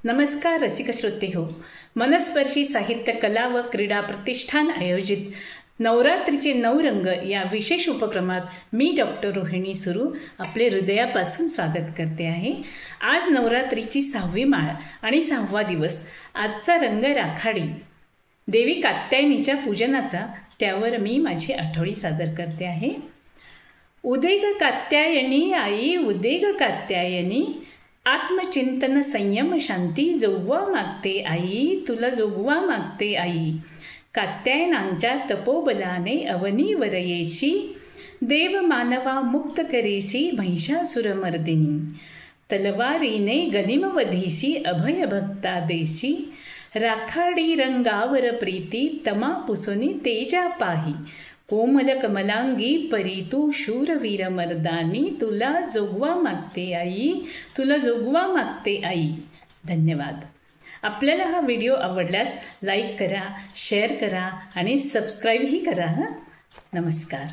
नमस्कार रसिक श्रोते हो. मनस्पर्शी साहित्य कला व क्रीडा प्रतिष्ठान आयोजित नवरात्रीचे 9 रंग या विशेष उपक्रमात मी डॉक्टर रोहिणी सुरू आपले हृदयापासून स्वागत करते आहे. आज नवरात्रीची 6वी माळ आणि 6वा दिवस. आजचा रंग राखाडी. देवी कात्यायनीच्या पूजनाचा त्यावर मी माझी आठवडी सादर करते आहे. उदेग कात्यायनी आई, उदेग कात्यायनी, आत्मचिंतन संयम शांती जोगवा मागते आई, तुला जोगवा मागते आई. कात्यायनांच्या तपोबलाने अवनीवर येशी, देव मानवा मुक्त करेसी महिषासुरमर्दिनी. तलवारीने गनिमवधीसी अभय भक्ता देशी, राखाडी रंगावर प्रीती तमा पुसुनी तेजा पाही. कोमल कमलांगी परी तू शूरवीर मर्दानी, तुला जोगवा मागते आई, तुला जोगवा मागते आई. धन्यवाद. आपल्याला हा व्हिडिओ आवडल्यास लाईक करा, शेअर करा आणि सबस्क्राईबही करा. नमस्कार.